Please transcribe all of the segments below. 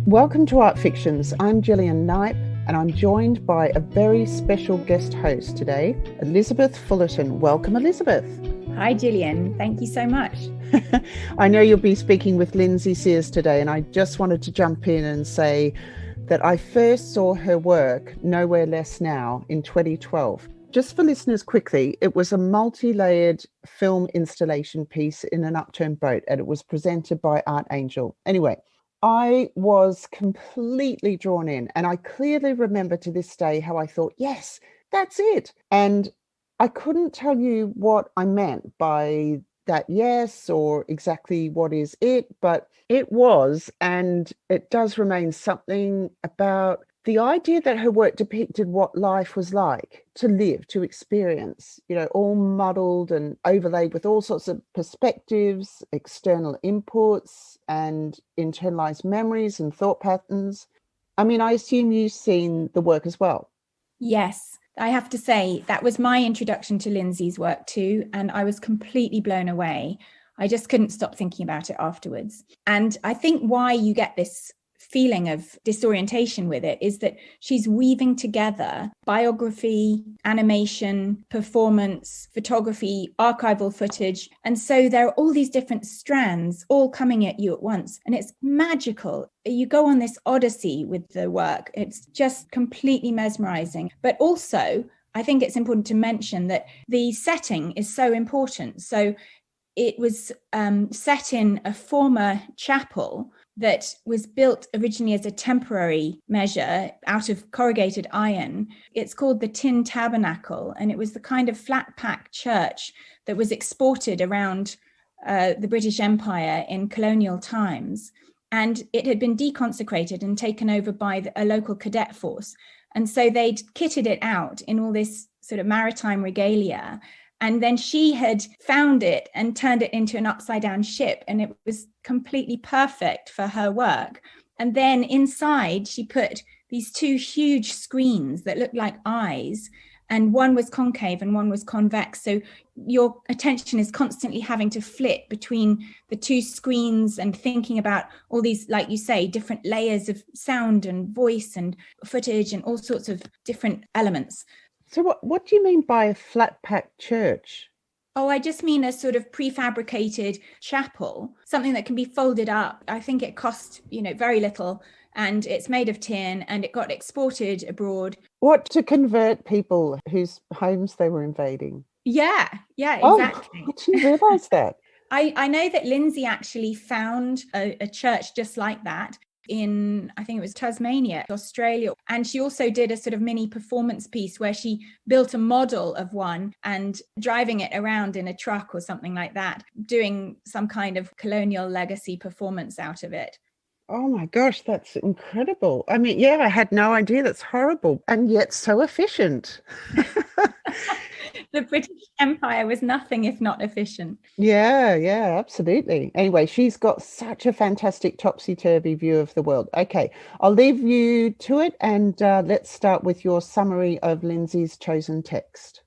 Welcome to Art Fictions. I'm Gillian Knipe, and I'm joined by a very special guest host today, Elizabeth Fullerton. Welcome, Elizabeth. Hi, Gillian. Thank you so much. I know you'll be speaking with LINDSAY SEERS today, and I just wanted to jump in and say that I first saw her work, Nowhere Less Now, in 2012. Just for listeners quickly, it was a multi-layered film installation piece in an upturned boat, and it was presented by Art Angel. Anyway, I was completely drawn in, and I clearly remember to this day how I thought, yes, that's it. And I couldn't tell you what I meant by that yes, or exactly what is it, but it was, and it does remain, something about the idea that her work depicted what life was like to live, to experience, all muddled and overlaid with all sorts of perspectives, external inputs, and internalized memories and thought patterns. I mean, I assume you've seen the work as well. Yes, I have to say that was my introduction to LINDSAY's work too, and I was completely blown away. I just couldn't stop thinking about it afterwards. And I think why you get this feeling of disorientation with it is that she's weaving together biography, animation, performance, photography, archival footage. And so there are all these different strands all coming at you at once. And it's magical. You go on this odyssey with the work. It's just completely mesmerizing. But also, I think it's important to mention that the setting is so important. So it was set in a former chapel that was built originally as a temporary measure out of corrugated iron. It's called the Tin Tabernacle, and it was the kind of flat-pack church that was exported around the British Empire in colonial times. And it had been deconsecrated and taken over by a local cadet force. And so they'd kitted it out in all this sort of maritime regalia. And then she had found it and turned it into an upside down ship. And it was completely perfect for her work. And then inside, she put these two huge screens that looked like eyes. And one was concave and one was convex. So your attention is constantly having to flit between the two screens and thinking about all these, like you say, different layers of sound and voice and footage and all sorts of different elements. So what do you mean by a flat-pack church? Oh, I just mean a sort of prefabricated chapel, something that can be folded up. I think it cost, very little, and it's made of tin, and it got exported abroad. What, to convert people whose homes they were invading? Yeah, exactly. Oh, I didn't realise that. I know that LINDSAY actually found a church just like that in, I think it was Tasmania, Australia. And she also did a sort of mini performance piece where she built a model of one and driving it around in a truck or something like that, doing some kind of colonial legacy performance out of it. Oh my gosh, that's incredible. I mean, yeah, I had no idea. That's horrible. And yet so efficient. The British Empire was nothing if not efficient. Yeah, absolutely. Anyway, she's got such a fantastic topsy-turvy view of the world. Okay, I'll leave you to it, and let's start with your summary of LINDSAY's chosen text.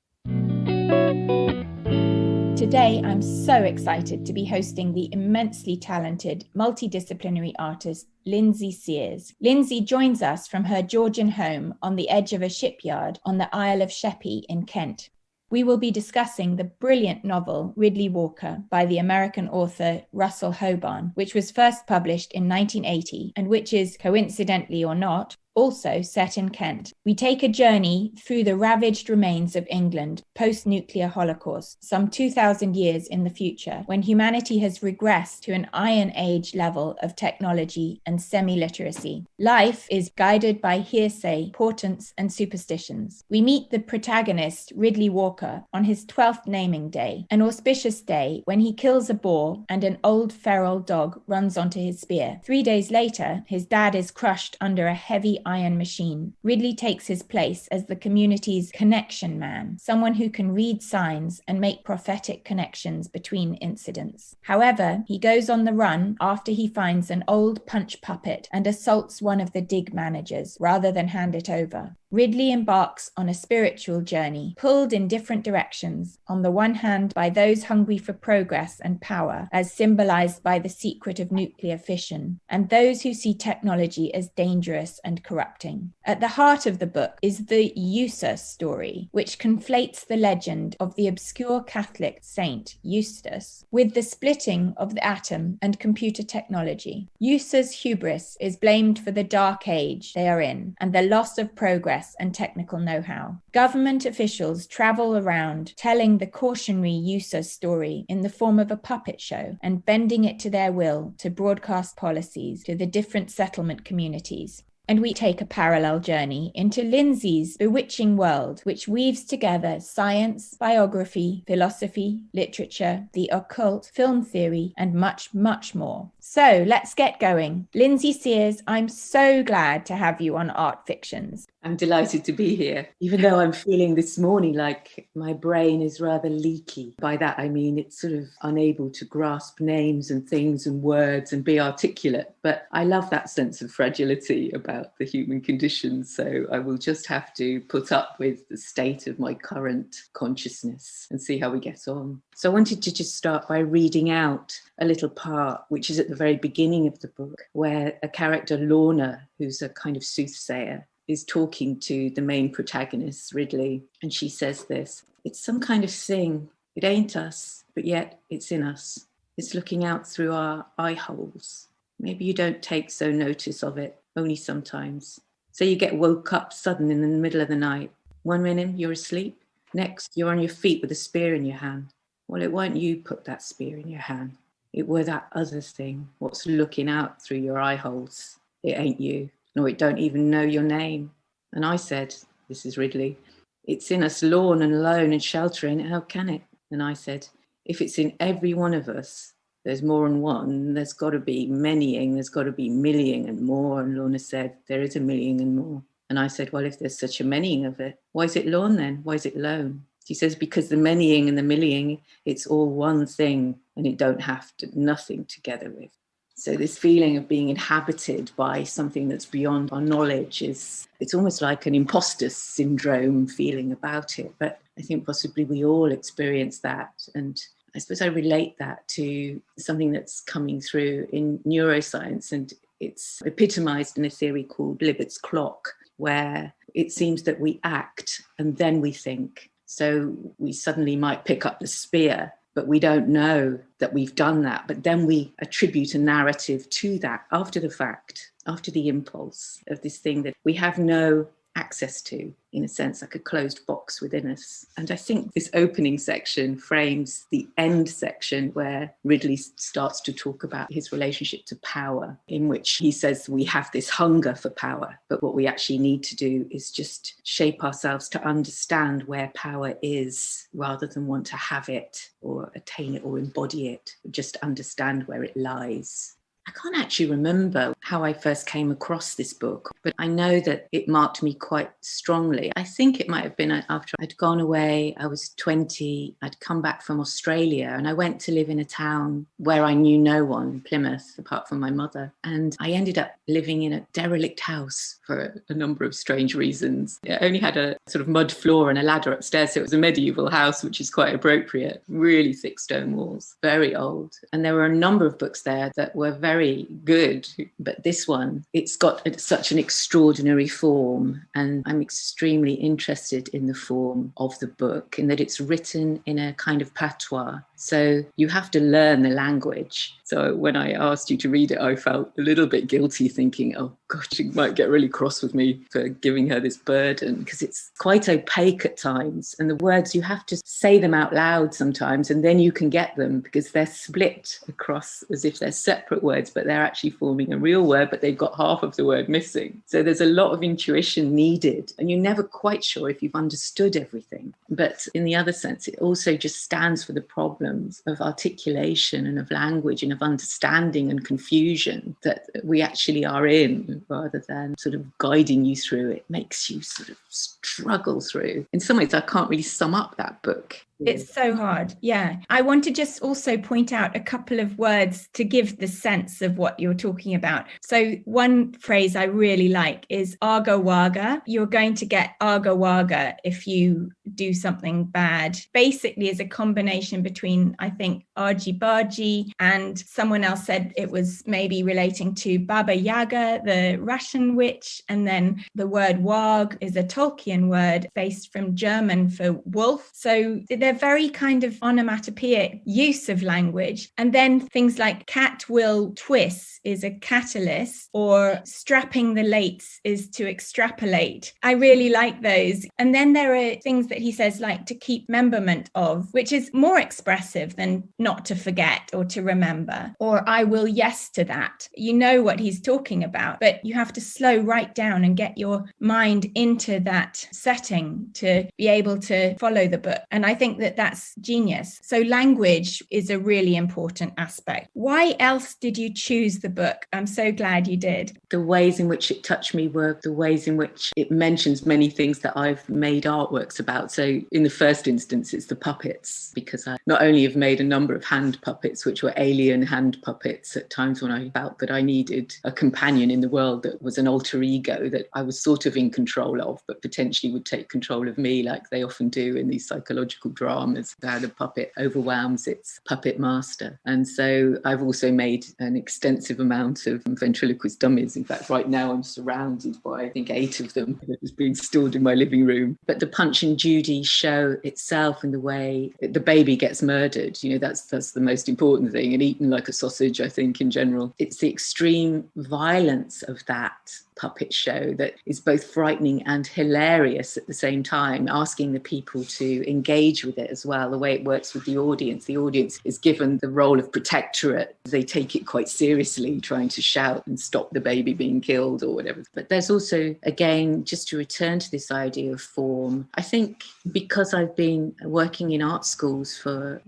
Today, I'm so excited to be hosting the immensely talented, multidisciplinary artist, LINDSAY SEERS. LINDSAY joins us from her Georgian home on the edge of a shipyard on the Isle of Sheppey in Kent. We will be discussing the brilliant novel Ridley Walker by the American author Russell Hoborn, which was first published in 1980 and which is, coincidentally or not, also set in Kent. We take a journey through the ravaged remains of England post-nuclear holocaust, some 2,000 years in the future, when humanity has regressed to an Iron Age level of technology and semi-literacy. Life is guided by hearsay, portents, and superstitions. We meet the protagonist, Ridley Walker, on his 12th naming day, an auspicious day when he kills a boar and an old feral dog runs onto his spear. 3 days later, his dad is crushed under a heavy iron machine. Ridley takes his place as the community's connection man, someone who can read signs and make prophetic connections between incidents. However, he goes on the run after he finds an old punch puppet and assaults one of the dig managers rather than hand it over. Ridley embarks on a spiritual journey, pulled in different directions, on the one hand by those hungry for progress and power, as symbolized by the secret of nuclear fission, and those who see technology as dangerous and corrupting. At the heart of the book is the Eustace story, which conflates the legend of the obscure Catholic saint Eustace with the splitting of the atom and computer technology. Eustace's hubris is blamed for the dark age they are in and the loss of progress and technical know-how. Government officials travel around telling the cautionary Eustace story in the form of a puppet show and bending it to their will to broadcast policies to the different settlement communities. And we take a parallel journey into Lindsay's bewitching world, which weaves together science, biography, philosophy, literature, the occult, film theory, and much, much more. So let's get going. Lindsay Seers, I'm so glad to have you on Art Fictions. I'm delighted to be here, even though I'm feeling this morning like my brain is rather leaky. By that, I mean it's sort of unable to grasp names and things and words and be articulate. But I love that sense of fragility about the human condition. So I will just have to put up with the state of my current consciousness and see how we get on. So I wanted to just start by reading out a little part, which is at the very beginning of the book, where a character, Lorna, who's a kind of soothsayer, is talking to the main protagonist, Ridley, and she says this: "It's some kind of thing. It ain't us, but yet it's in us. It's looking out through our eye holes. Maybe you don't take so notice of it, only sometimes. So you get woke up sudden in the middle of the night. One minute you're asleep, next you're on your feet with a spear in your hand. Well, it weren't you put that spear in your hand. It were that other thing, what's looking out through your eye holes. It ain't you. No, it don't even know your name." And I said, this is Ridley, "It's in us lorn and alone and sheltering, how can it?" And I said, "If it's in every one of us, there's more than one, there's got to be manying, there's got to be millying and more." And Lorna said, "There is a millying and more." And I said, "Well, if there's such a manying of it, why is it lorn then? Why is it lone?" She says, "Because the manying and the millying, it's all one thing and it don't have to nothing together with." So this feeling of being inhabited by something that's beyond our knowledge it's almost like an imposter syndrome feeling about it. But I think possibly we all experience that. And I suppose I relate that to something that's coming through in neuroscience, and it's epitomized in a theory called Libet's clock, where it seems that we act and then we think. So we suddenly might pick up the spear, but we don't know that we've done that. But then we attribute a narrative to that after the fact, after the impulse of this thing that we have no access to, in a sense, like a closed box within us. And I think this opening section frames the end section where Ridley starts to talk about his relationship to power, in which he says we have this hunger for power, but what we actually need to do is just shape ourselves to understand where power is, rather than want to have it or attain it or embody it, just understand where it lies. I can't actually remember how I first came across this book, but I know that it marked me quite strongly. I think it might have been after I'd gone away. I was 20. I'd come back from Australia and I went to live in a town where I knew no one, Plymouth, apart from my mother. And I ended up living in a derelict house for a number of strange reasons. It only had a sort of mud floor and a ladder upstairs, so it was a medieval house, which is quite appropriate. Really thick stone walls, very old. And there were a number of books there that were very good, but this one, it's got such an extraordinary form, and I'm extremely interested in the form of the book, in that it's written in a kind of patois. So you have to learn the language. So when I asked you to read it, I felt a little bit guilty, thinking, oh God, she might get really cross with me for giving her this burden, because it's quite opaque at times. And the words, you have to say them out loud sometimes, and then you can get them, because they're split across as if they're separate words, but they're actually forming a real word, but they've got half of the word missing. So there's a lot of intuition needed, and you're never quite sure if you've understood everything. But in the other sense, it also just stands for the problems of articulation and of language and of understanding and confusion that we actually are in, rather than sort of guiding you through. It makes you sort of struggle through. In some ways, I can't really sum up that book. It's so hard. Yeah. I want to just also point out a couple of words to give the sense of what you're talking about. So one phrase I really like is aga waga. You're going to get aga waga if you do something bad. Basically is a combination between, I think, argy bargy, and someone else said it was maybe relating to Baba Yaga, the Russian witch. And then the word wag is a Tolkien word based from German for wolf. So they're very kind of onomatopoeic use of language. And then things like cat will twist is a catalyst, or strapping the lates is to extrapolate. I really like those. And then there are things that he says like to keep memberment of, which is more expressive than not to forget or to remember, or I will yes to that. You know what he's talking about, but you have to slow right down and get your mind into that setting to be able to follow the book. And I think that that's genius. So language is a really important aspect. Why else did you choose the book? I'm so glad you did. The ways in which it touched me were the ways in which it mentions many things that I've made artworks about. So in the first instance, it's the puppets, because I not only have made a number of hand puppets, which were alien hand puppets at times when I felt that I needed a companion in the world that was an alter ego that I was sort of in control of, but potentially would take control of me, like they often do in these psychological dramas, how the puppet overwhelms its puppet master. And so I've also made an extensive amount of ventriloquist dummies. In fact, right now I'm surrounded by, I think, 8 of them that is being stored in my living room. But the Punch and Judy show itself and the way the baby gets murdered, you know, that's the most important thing, and eaten like a sausage, I think, in general. It's the extreme violence of that puppet show that is both frightening and hilarious at the same time, asking the people to engage with it as well, the way it works with the audience. The audience is given the role of protectorate. They take it quite seriously, trying to shout and stop the baby being killed or whatever. But there's also, again, just to return to this idea of form, I think because I've been working in art schools for,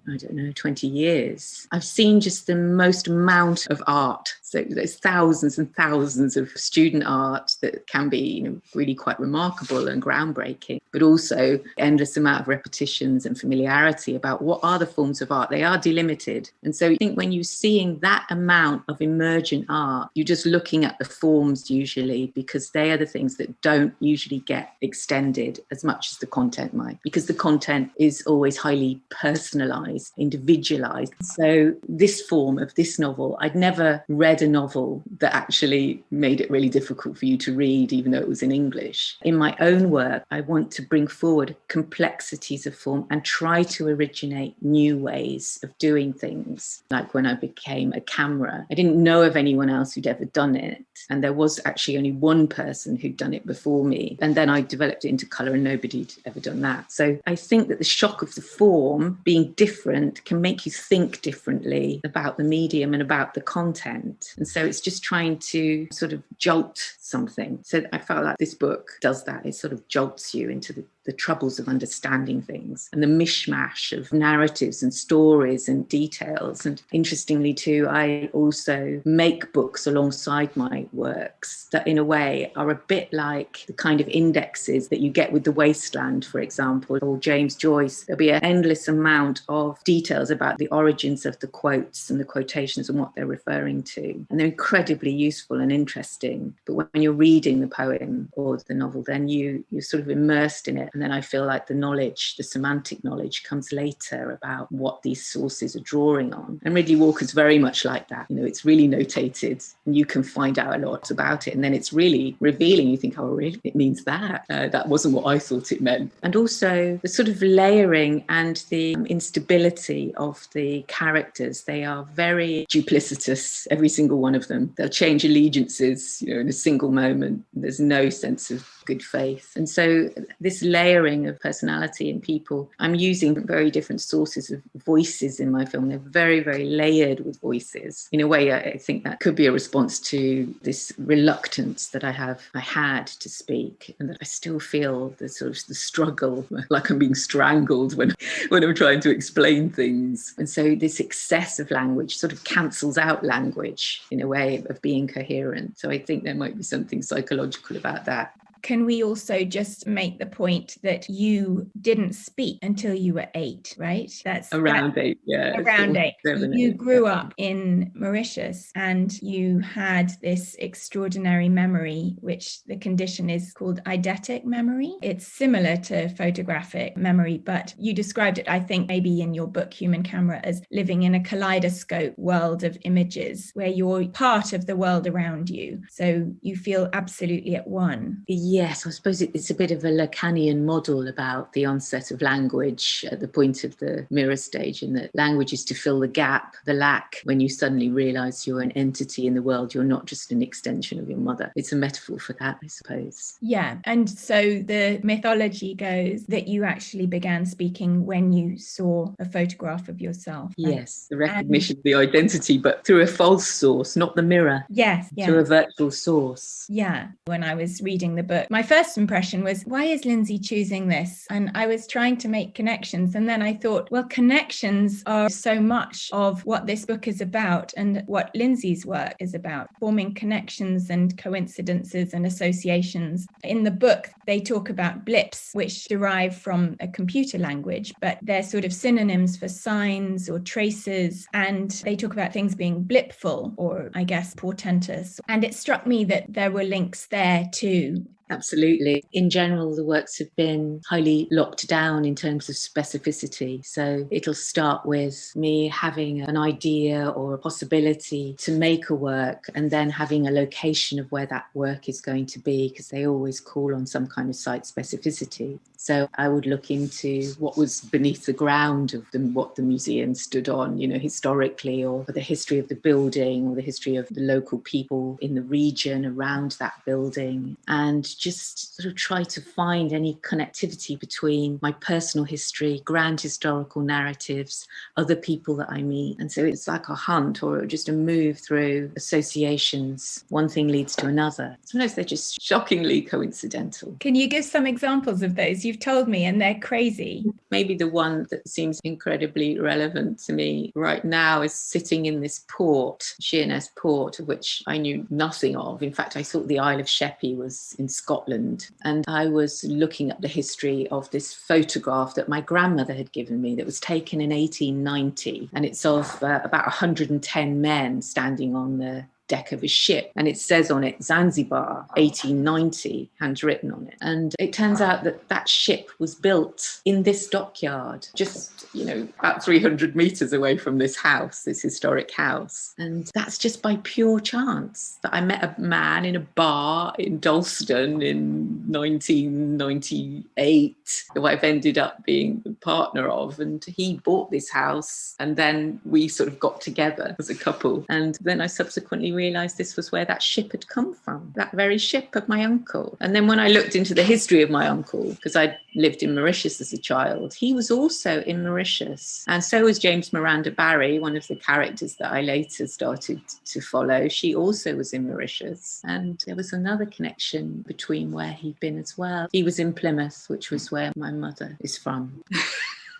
20 years, I've seen just the most amount of art. So there's thousands and thousands of student art that can be, really quite remarkable and groundbreaking, but also endless amount of repetitions and familiarity about what are the forms of art. They are delimited. And so I think when you're seeing that amount of emergent art, you're just looking at the forms usually, because they are the things that don't usually get extended as much as the content might, because the content is always highly personalized, individualized. So this form of this novel, I'd never read a novel that actually made it really difficult for you to read, even though it was in English. In my own work, I want to bring forward complexities of form and try to originate new ways of doing things. Like when I became a camera, I didn't know of anyone else who'd ever done it. And there was actually only one person who'd done it before me. And then I developed it into colour and nobody'd ever done that. So I think that the shock of the form being different can make you think differently about the medium and about the content. And so it's just trying to sort of jolt something. So I felt like this book does that. It sort of jolts you into the troubles of understanding things and the mishmash of narratives and stories and details. And interestingly too, I also make books alongside my works that in a way are a bit like the kind of indexes that you get with The Wasteland, for example, or James Joyce. There'll be an endless amount of details about the origins of the quotes and the quotations and what they're referring to. And they're incredibly useful and interesting. But when you're reading the poem or the novel, then you're sort of immersed in it. And then I feel like the knowledge, the semantic knowledge, comes later about what these sources are drawing on. And Ridley Walker's very much like that. It's really notated and you can find out a lot about it. And then it's really revealing. You think, oh, really? It means that. That wasn't what I thought it meant. And also the sort of layering and the instability of the characters. They are very duplicitous, every single one of them. They'll change allegiances, in a single moment. There's no sense of good faith. And so this layering of personality in people, I'm using very different sources of voices in my film. They're very, very layered with voices. In a way, I think that could be a response to this reluctance that I had to speak, and that I still feel the sort of the struggle, like I'm being strangled when I'm trying to explain things. And so this excess of language sort of cancels out language in a way of being coherent. So I think there might be something psychological about that. Can we also just make the point that you didn't speak until you were 8, right? That's around 8, yeah. Around 8. 7, You 8, grew yeah. up in Mauritius and you had this extraordinary memory, which the condition is called eidetic memory. It's similar to photographic memory, but you described it, I think, maybe in your book, Human Camera, as living in a kaleidoscope world of images where you're part of the world around you. So you feel absolutely at one. Yes, I suppose it's a bit of a Lacanian model about the onset of language at the point of the mirror stage, in that language is to fill the gap, the lack, when you suddenly realise you're an entity in the world, you're not just an extension of your mother. It's a metaphor for that, I suppose. Yeah, and so the mythology goes that you actually began speaking when you saw a photograph of yourself. Yes, the recognition of the identity, but through a false source, not the mirror. Yes. Through a virtual source. Yeah. When I was reading the book, my first impression was, why is Lindsay choosing this? And I was trying to make connections. And then I thought, well, connections are so much of what this book is about and what Lindsay's work is about, forming connections and coincidences and associations. In the book, they talk about blips, which derive from a computer language, but they're sort of synonyms for signs or traces. And they talk about things being blipful, or I guess portentous. And it struck me that there were links there too. Absolutely. In general, the works have been highly locked down in terms of specificity. So it'll start with me having an idea or a possibility to make a work, and then having a location of where that work is going to be, because they always call on some kind of site specificity. So I would look into what was beneath the ground of what the museum stood on, historically, or the history of the building, or the history of the local people in the region around that building, and just sort of try to find any connectivity between my personal history, grand historical narratives, other people that I meet. And so it's like a hunt, or just a move through associations. One thing leads to another. Sometimes they're just shockingly coincidental. Can you give some examples of those? You've told me, and they're crazy. Maybe the one that seems incredibly relevant to me right now is sitting in this port, Sheerness Port, of which I knew nothing of. In fact, I thought the Isle of Sheppey was in Scotland. And I was looking at the history of this photograph that my grandmother had given me that was taken in 1890. And it's of about 110 men standing on the deck of a ship, and it says on it Zanzibar 1890 handwritten on it. And it turns out that ship was built in this dockyard, just about 300 meters away from this house, this historic house. And that's just by pure chance that I met a man in a bar in Dalston in 1998 who I've ended up being the partner of, and he bought this house, and then we sort of got together as a couple. And then I subsequently realised this was where that ship had come from, that very ship of my uncle. And then when I looked into the history of my uncle, because I'd lived in Mauritius as a child, he was also in Mauritius. And so was James Miranda Barry, one of the characters that I later started to follow. She also was in Mauritius. And there was another connection between where he'd been as well. He was in Plymouth, which was where my mother is from.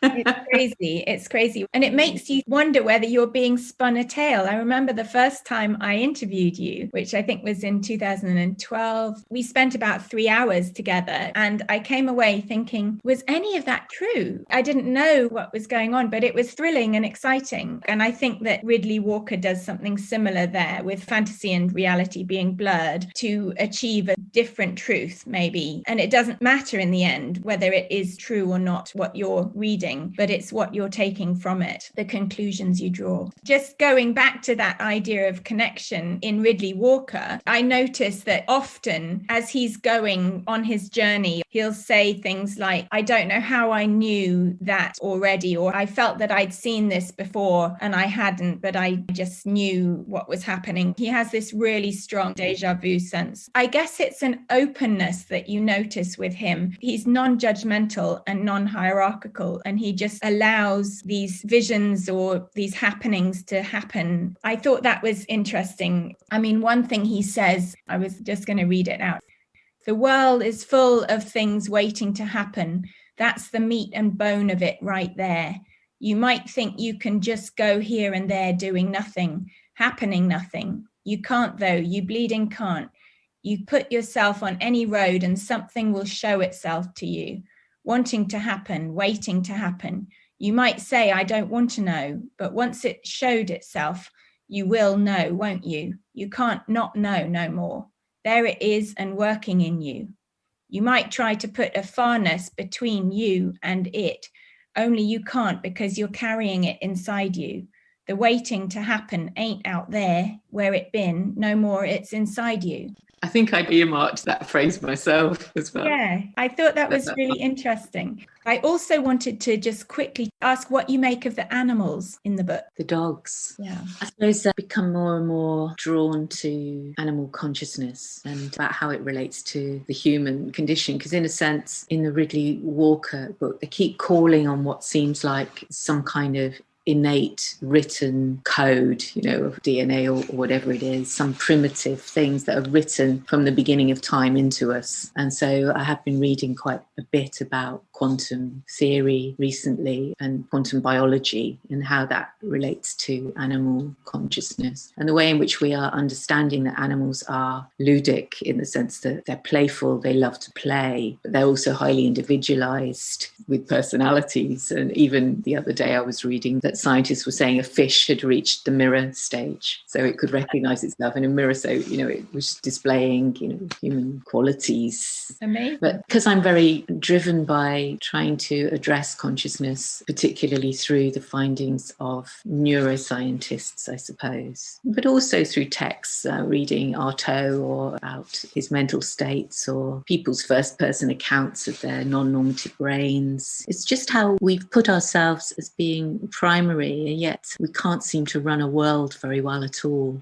It's crazy. And it makes you wonder whether you're being spun a tale. I remember the first time I interviewed you, which I think was in 2012. We spent about 3 hours together, and I came away thinking, was any of that true? I didn't know what was going on, but it was thrilling and exciting. And I think that Ridley Walker does something similar there, with fantasy and reality being blurred to achieve a different truth, maybe. And it doesn't matter in the end whether it is true or not what you're reading, but it's what you're taking from it, the conclusions you draw. Just going back to that idea of connection in Ridley Walker, I noticed that often as he's going on his journey, he'll say things like, I don't know how I knew that already, or I felt that I'd seen this before and I hadn't, but I just knew what was happening. He has this really strong deja vu sense. I guess it's an openness that you notice with him. He's non-judgmental and non-hierarchical, and he just allows these visions or these happenings to happen. I thought that was interesting. I mean, one thing he says, I was just going to read it out. The world is full of things waiting to happen. That's the meat and bone of it right there. You might think you can just go here and there doing nothing, happening nothing. You can't though, you bleeding can't. You put yourself on any road and something will show itself to you, wanting to happen, waiting to happen. You might say, I don't want to know, but once it showed itself, you will know, won't you? You can't not know no more. There it is and working in you. You might try to put a farness between you and it, only you can't because you're carrying it inside you. The waiting to happen ain't out there where it been, no more it's inside you. I think I earmarked that phrase myself as well. Yeah, I thought that was really interesting. I also wanted to just quickly ask what you make of the animals in the book. The dogs. Yeah. I suppose I've become more and more drawn to animal consciousness and about how it relates to the human condition. Because in a sense, in the Ridley Walker book, they keep calling on what seems like some kind of innate written code, of DNA or whatever it is, some primitive things that are written from the beginning of time into us. And so I have been reading quite a bit about quantum theory recently and quantum biology and how that relates to animal consciousness and the way in which we are understanding that animals are ludic in the sense that they're playful, they love to play, but they're also highly individualized with personalities. And even the other day I was reading that scientists were saying a fish had reached the mirror stage, so it could recognize itself in a mirror. So, it was displaying, human qualities. Amazing. But because I'm very driven by trying to address consciousness, particularly through the findings of neuroscientists, I suppose, but also through texts, reading Artaud or about his mental states or people's first-person accounts of their non-normative brains. It's just how we've put ourselves as being primary, and yet we can't seem to run a world very well at all.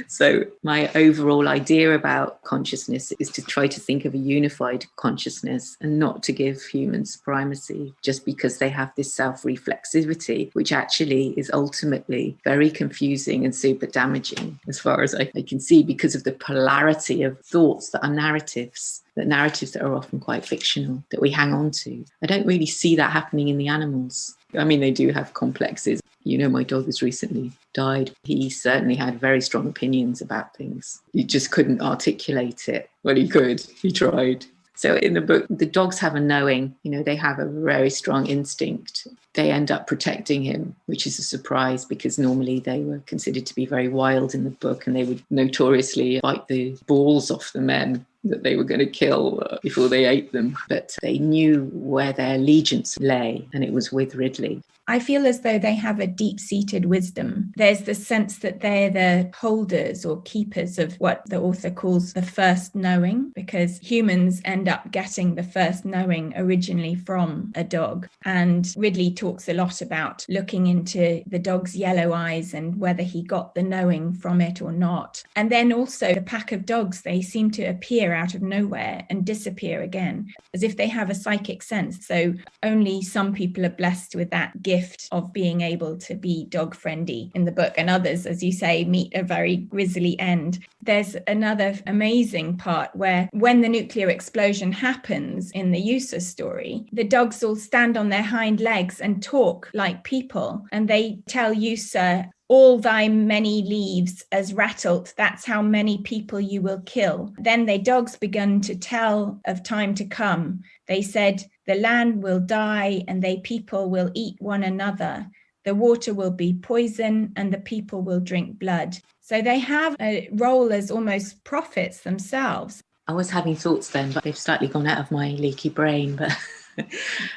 So my overall idea about consciousness is to try to think of a unified consciousness and not to give humans primacy just because they have this self-reflexivity, which actually is ultimately very confusing and super damaging as far as I can see, because of the polarity of thoughts that are narratives that are often quite fictional, that we hang on to. I don't really see that happening in the animals. I mean, they do have complexes. My dog has recently died. He certainly had very strong opinions about things. He just couldn't articulate it. Well, he could. He tried. So in the book, the dogs have a knowing, they have a very strong instinct. They end up protecting him, which is a surprise because normally they were considered to be very wild in the book and they would notoriously bite the balls off the men that they were going to kill before they ate them. But they knew where their allegiance lay, and it was with Ridley. I feel as though they have a deep-seated wisdom. There's the sense that they're the holders or keepers of what the author calls the first knowing, because humans end up getting the first knowing originally from a dog. And Ridley talks a lot about looking into the dog's yellow eyes and whether he got the knowing from it or not. And then also the pack of dogs, they seem to appear out of nowhere and disappear again, as if they have a psychic sense. So only some people are blessed with that gift of being able to be dog friendly in the book, and others, as you say, meet a very grisly end. There's another amazing part where when the nuclear explosion happens in the Eustace story, the dogs all stand on their hind legs and talk like people, and they tell Eustace, all thy many leaves as rattled, that's how many people you will kill. Then the dogs begun to tell of time to come. They said, the land will die and they people will eat one another. The water will be poison and the people will drink blood. So they have a role as almost prophets themselves. I was having thoughts then, but they've slightly gone out of my leaky brain. But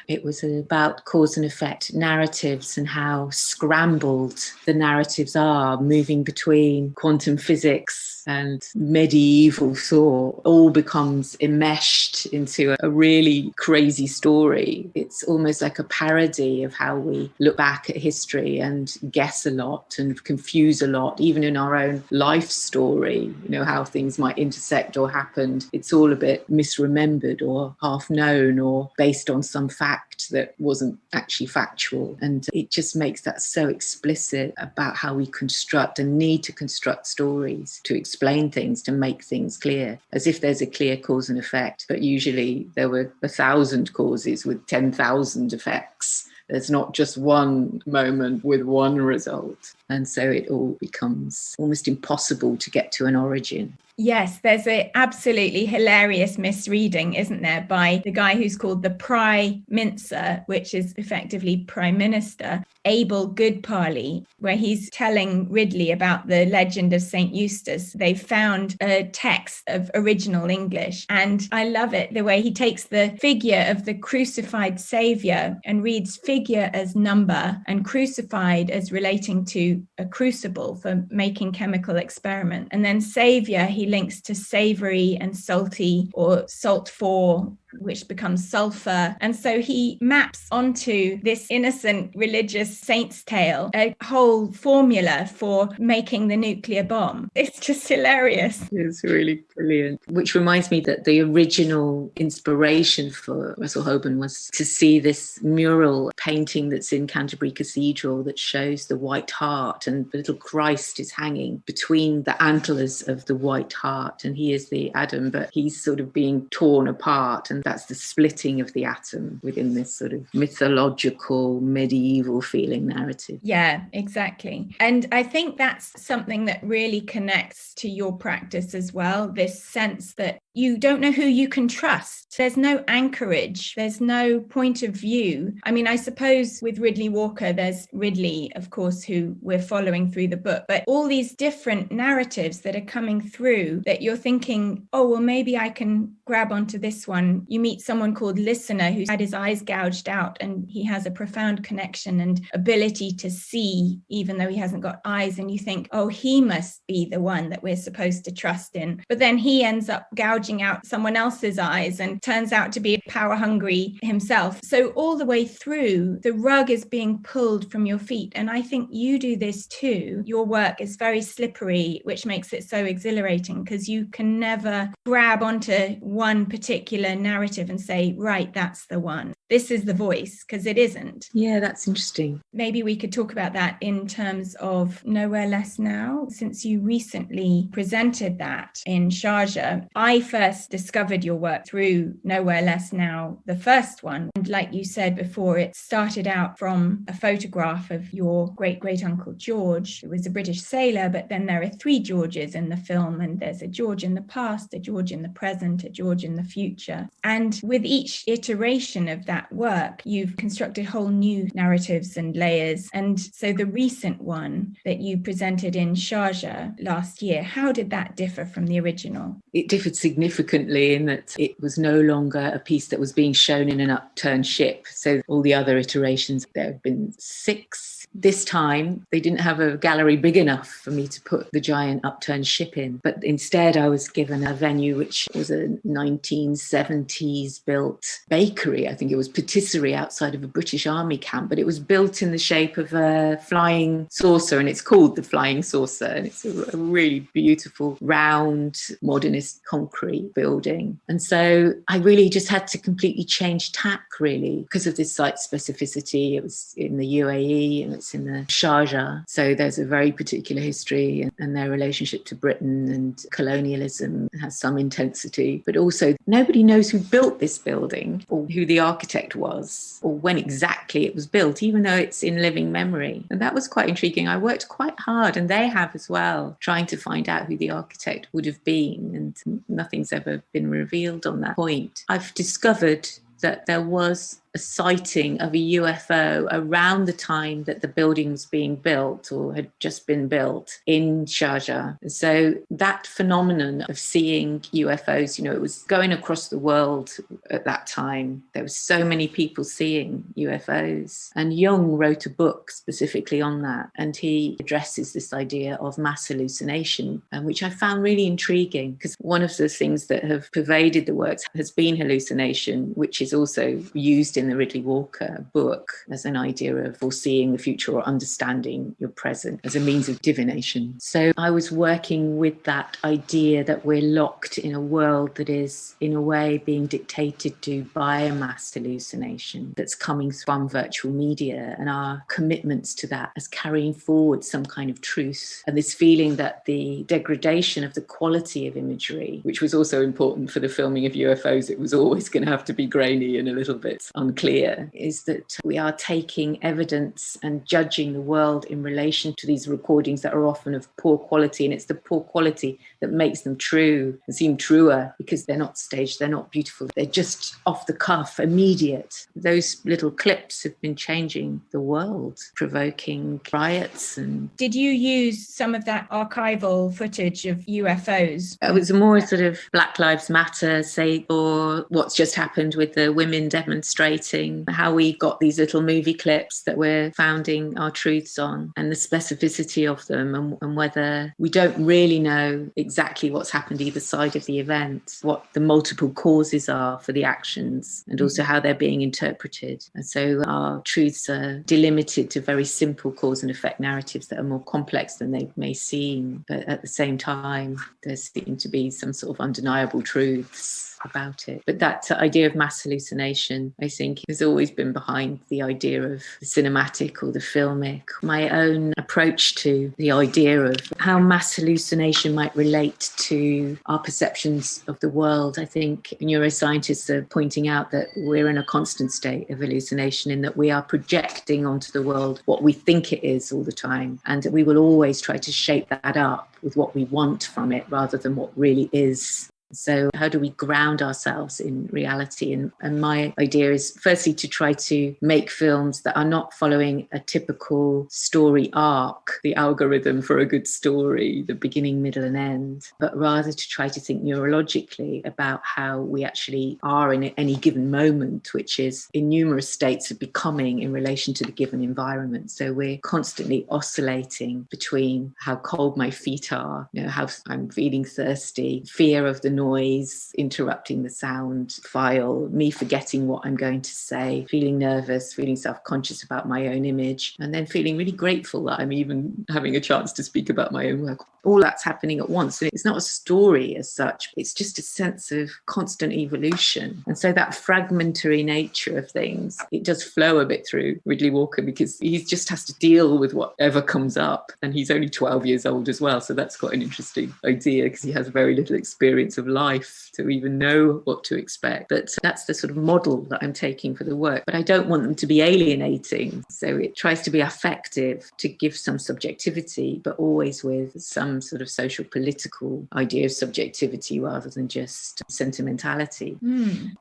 it was about cause and effect narratives and how scrambled the narratives are, moving between quantum physics and medieval thought. All becomes enmeshed into a really crazy story. It's almost like a parody of how we look back at history and guess a lot and confuse a lot, even in our own life story, how things might intersect or happen. It's all a bit misremembered or half known or based on some fact that wasn't actually factual. And it just makes that so explicit about how we construct and need to construct stories to explain things, to make things clear, as if there's a clear cause and effect. But usually there were 1,000 causes with 10,000 effects. There's not just one moment with one result. And so it all becomes almost impossible to get to an origin. Yes, there's an absolutely hilarious misreading, isn't there, by the guy who's called the Prime Minister, which is effectively Prime Minister, Abel Goodparley, where he's telling Ridley about the legend of St. Eustace. They've found a text of original English, and I love it, the way he takes the figure of the crucified Saviour and reads figure as number and crucified as relating to a crucible for making chemical experiment. And then Saviour, he links to savory and salty, or salt for, which becomes sulfur. And so he maps onto this innocent religious saint's tale a whole formula for making the nuclear bomb. It's just hilarious. It's really brilliant. Which reminds me that the original inspiration for Russell Hoborn was to see this mural painting that's in Canterbury Cathedral that shows the White Hart, and the little Christ is hanging between the antlers of the White Hart, and he is the Adam, but he's sort of being torn apart, and that's the splitting of the atom within this sort of mythological, medieval feeling narrative. Yeah, exactly. And I think that's something that really connects to your practice as well, this sense that you don't know who you can trust. There's no anchorage. There's no point of view. I mean, I suppose with Ridley Walker, there's Ridley, of course, who we're following through the book, but all these different narratives that are coming through that you're thinking, oh, well, maybe I can grab onto this one. You meet someone called Listener who's had his eyes gouged out, and he has a profound connection and ability to see, even though he hasn't got eyes. And you think, oh, he must be the one that we're supposed to trust in. But then he ends up gouging out someone else's eyes and turns out to be power hungry himself. So all the way through, the rug is being pulled from your feet. And I think you do this too. Your work is very slippery, which makes it so exhilarating, because you can never grab onto one particular narrative and say, right, that's the one. This is the voice, because it isn't. Yeah, that's interesting. Maybe we could talk about that in terms of Nowhere Less Now, since you recently presented that in Sharjah. I first discovered your work through Nowhere Less Now, the first one. And like you said before, it started out from a photograph of your great-great-uncle George, who was a British sailor, but then there are 3 Georges in the film, and there's a George in the past, a George in the present, a George in the future. And with each iteration of that work, you've constructed whole new narratives and layers. And so the recent one that you presented in Sharjah last year, how did that differ from the original? It differed significantly in that it was no longer a piece that was being shown in an upturned ship. So all the other iterations, there have been 6. This time, they didn't have a gallery big enough for me to put the giant upturned ship in. But instead, I was given a venue which was a 1970s built bakery. I think it was patisserie outside of a British Army camp, but it was built in the shape of a flying saucer, and it's called the Flying Saucer. And it's a really beautiful, round, modernist concrete building. And so I really just had to completely change tack, really, because of this site specificity. It was in the UAE and it's in the Sharjah. So there's a very particular history, and their relationship to Britain and colonialism has some intensity. But also, nobody knows who built this building or who the architect was or when exactly it was built, even though it's in living memory. And that was quite intriguing. I worked quite hard, and they have as well, trying to find out who the architect would have been. And nothing's ever been revealed on that point. I've discovered that there was a sighting of a UFO around the time that the building was being built or had just been built in Sharjah. So that phenomenon of seeing UFOs, it was going across the world at that time. There were so many people seeing UFOs. And Jung wrote a book specifically on that. And he addresses this idea of mass hallucination, which I found really intriguing, because one of the things that have pervaded the works has been hallucination, which is also used in the Ridley Walker book as an idea of foreseeing the future or understanding your present as a means of divination. So I was working with that idea that we're locked in a world that is, in a way, being dictated to by a mass hallucination that's coming from virtual media, and our commitments to that as carrying forward some kind of truth. And this feeling that the degradation of the quality of imagery, which was also important for the filming of UFOs, it was always going to have to be grainy and a little bit unclear unclear is that we are taking evidence and judging the world in relation to these recordings that are often of poor quality, and it's the poor quality that makes them true and seem truer because they're not staged, they're not beautiful, they're just off the cuff, immediate. Those little clips have been changing the world, provoking riots. And did you use some of that archival footage of UFOs? It was more sort of Black Lives Matter, say, or what's just happened with the women demonstrating, how we got these little movie clips that we're founding our truths on, and the specificity of them, and whether we don't really know exactly what's happened either side of the event, what the multiple causes are for the actions, and also how they're being interpreted. And so our truths are delimited to very simple cause and effect narratives that are more complex than they may seem, but at the same time there seem to be some sort of undeniable truths about it. But that idea of mass hallucination, I think, has always been behind the idea of the cinematic or the filmic. My own approach to the idea of how mass hallucination might relate to our perceptions of the world. I think neuroscientists are pointing out that we're in a constant state of hallucination, in that we are projecting onto the world what we think it is all the time, and that we will always try to shape that up with what we want from it rather than what really is. So how do we ground ourselves in reality? And my idea is firstly to try to make films that are not following a typical story arc, the algorithm for a good story, the beginning, middle and end, but rather to try to think neurologically about how we actually are in any given moment, which is in numerous states of becoming in relation to the given environment. So we're constantly oscillating between how cold my feet are, how I'm feeling thirsty, fear of the noise interrupting the sound file, me forgetting what I'm going to say, feeling nervous, feeling self-conscious about my own image, and then feeling really grateful that I'm even having a chance to speak about my own work. All that's happening at once. And it's not a story as such, it's just a sense of constant evolution. And so that fragmentary nature of things, it does flow a bit through Ridley Walker, because he just has to deal with whatever comes up. And he's only 12 years old as well. So that's quite an interesting idea, because he has very little experience of life to even know what to expect. But that's the sort of model that I'm taking for the work. But I don't want them to be alienating. So it tries to be affective, to give some subjectivity, but always with some sort of social political idea of subjectivity rather than just sentimentality.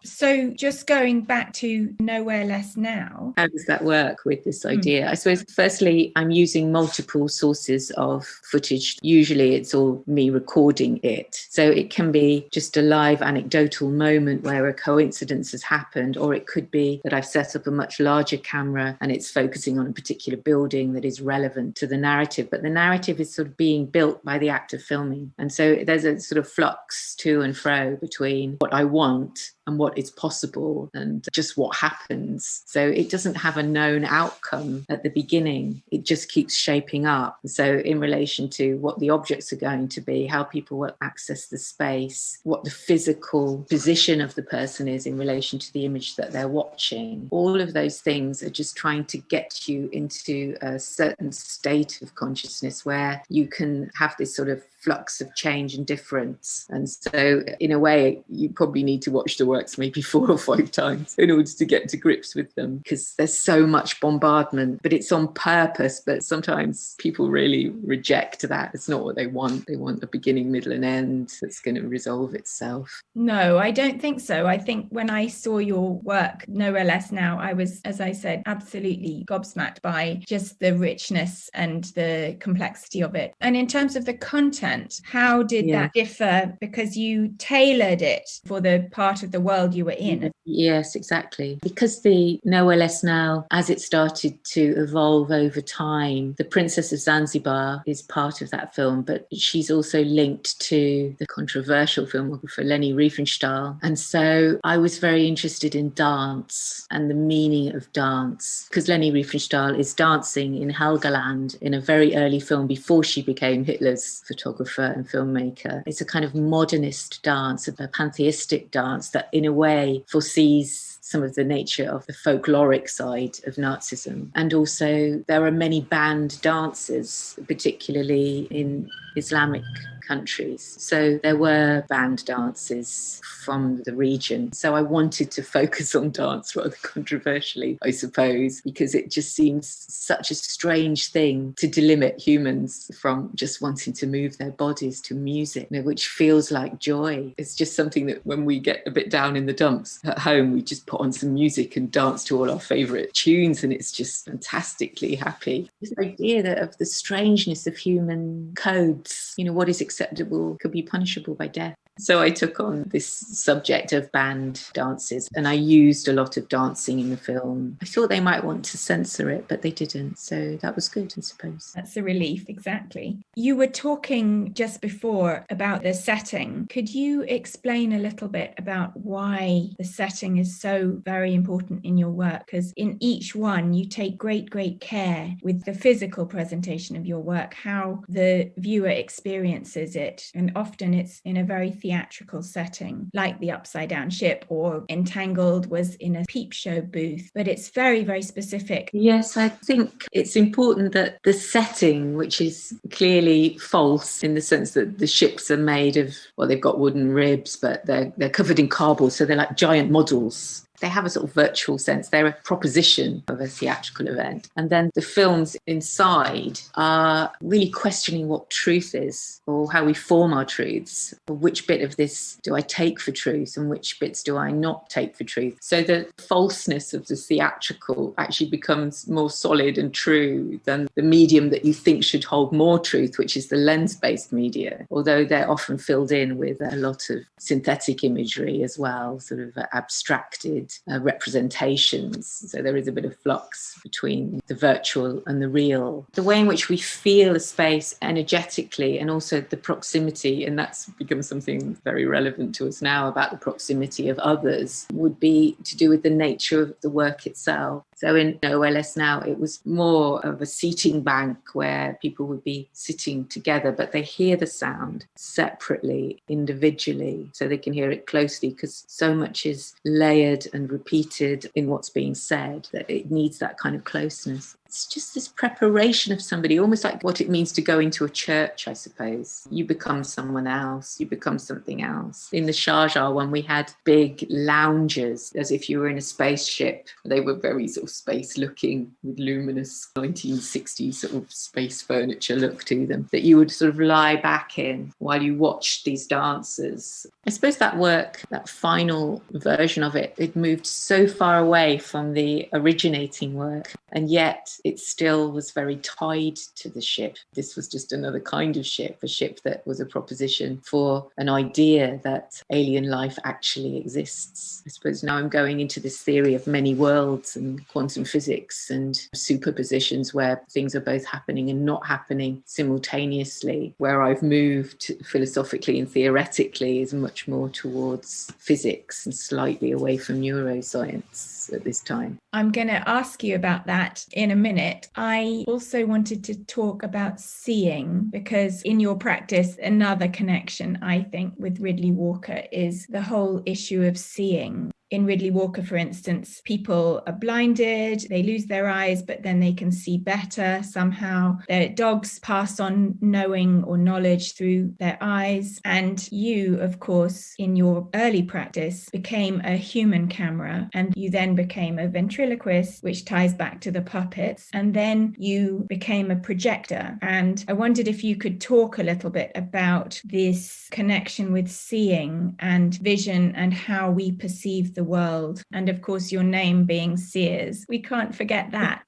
So just going back to Nowhere Less Now. How does that work with this idea? I suppose firstly, I'm using multiple sources of footage. Usually it's all me recording it. So it can be just a live anecdotal moment where a coincidence has happened, or it could be that I've set up a much larger camera and it's focusing on a particular building that is relevant to the narrative. But the narrative is sort of being built by the act of filming. And so there's a sort of flux to and fro between what I want and what is possible and just what happens. So it doesn't have a known outcome at the beginning. It just keeps shaping up. So in relation to what the objects are going to be, how people will access the space, what the physical position of the person is in relation to the image that they're watching, all of those things are just trying to get you into a certain state of consciousness where you can have this sort of flux of change and difference. And so in a way, you probably need to watch the works maybe 4 or 5 times in order to get to grips with them, because there's so much bombardment, but it's on purpose. But sometimes people really reject that. It's not what they want. They want a beginning, middle and end that's going to resolve itself. No, I don't think so. I think when I saw your work, Nowhere Less Now, I was, as I said, absolutely gobsmacked by just the richness and the complexity of it. And in terms of the content, how did that differ? Because you tailored it for the part of the world you were in. Yes, exactly. Because the Nowhere Less Now, as it started to evolve over time, the Princess of Zanzibar is part of that film, but she's also linked to the controversial filmographer Leni Riefenstahl. And so I was very interested in dance and the meaning of dance, because Leni Riefenstahl is dancing in Helgoland in a very early film before she became Hitler's photographer and filmmaker. It's a kind of modernist dance, a pantheistic dance that in a way foresees some of the nature of the folkloric side of Nazism. And also there are many banned dances, particularly in Islamic countries. So there were banned dances from the region. So I wanted to focus on dance rather controversially, I suppose, because it just seems such a strange thing to delimit humans from just wanting to move their bodies to music, which feels like joy. It's just something that when we get a bit down in the dumps at home, we just put on some music and dance to all our favourite tunes, and it's just fantastically happy. This idea that of the strangeness of human codes, what is acceptable could be punishable by death. So I took on this subject of banned dances, and I used a lot of dancing in the film. I thought they might want to censor it, but they didn't. So that was good, I suppose. That's a relief, exactly. You were talking just before about the setting. Could you explain a little bit about why the setting is so very important in your work? Because in each one, you take great, great care with the physical presentation of your work, how the viewer experiences it. And often it's in a very theatrical setting, like the Upside Down Ship, or Entangled was in a peep show booth, but it's very, very specific. Yes, I think it's important that the setting, which is clearly false in the sense that the ships are made of, well, they've got wooden ribs, but they're covered in cardboard, so they're like giant models. They have a sort of virtual sense. They're a proposition of a theatrical event. And then the films inside are really questioning what truth is, or how we form our truths, or which bit of this do I take for truth and which bits do I not take for truth. So the falseness of the theatrical actually becomes more solid and true than the medium that you think should hold more truth, which is the lens-based media, although they're often filled in with a lot of synthetic imagery as well, sort of abstracted representations. So there is a bit of flux between the virtual and the real. The way in which we feel a space energetically, and also the proximity, and that's become something very relevant to us now about the proximity of others, would be to do with the nature of the work itself. So in OLS Now, it was more of a seating bank where people would be sitting together, but they hear the sound separately, individually, so they can hear it closely, because so much is layered and repeated in what's being said that it needs that kind of closeness. It's just this preparation of somebody, almost like what it means to go into a church, I suppose. You become someone else, you become something else. In the Shah Jahan one, we had big lounges, as if you were in a spaceship. They were very sort of space-looking, with luminous 1960s sort of space furniture look to them, that you would sort of lie back in while you watched these dancers. I suppose that work, that final version of it, it moved so far away from the originating work, and yet it still was very tied to the ship. This was just another kind of ship, a ship that was a proposition for an idea that alien life actually exists. I suppose now I'm going into this theory of many worlds and quantum physics and superpositions where things are both happening and not happening simultaneously. Where I've moved philosophically and theoretically is much more towards physics and slightly away from neuroscience at this time. I'm going to ask you about that in a minute. I also wanted to talk about seeing, because in your practice, another connection, I think, with Ridley Walker is the whole issue of seeing. In Ridley Walker, for instance, people are blinded, they lose their eyes, but then they can see better somehow. Their dogs pass on knowing or knowledge through their eyes. And you, of course, in your early practice, became a human camera, and you then became a ventriloquist, which ties back to the puppets. And then you became a projector. And I wondered if you could talk a little bit about this connection with seeing and vision and how we perceive the world, and of course your name being Seers. We can't forget that.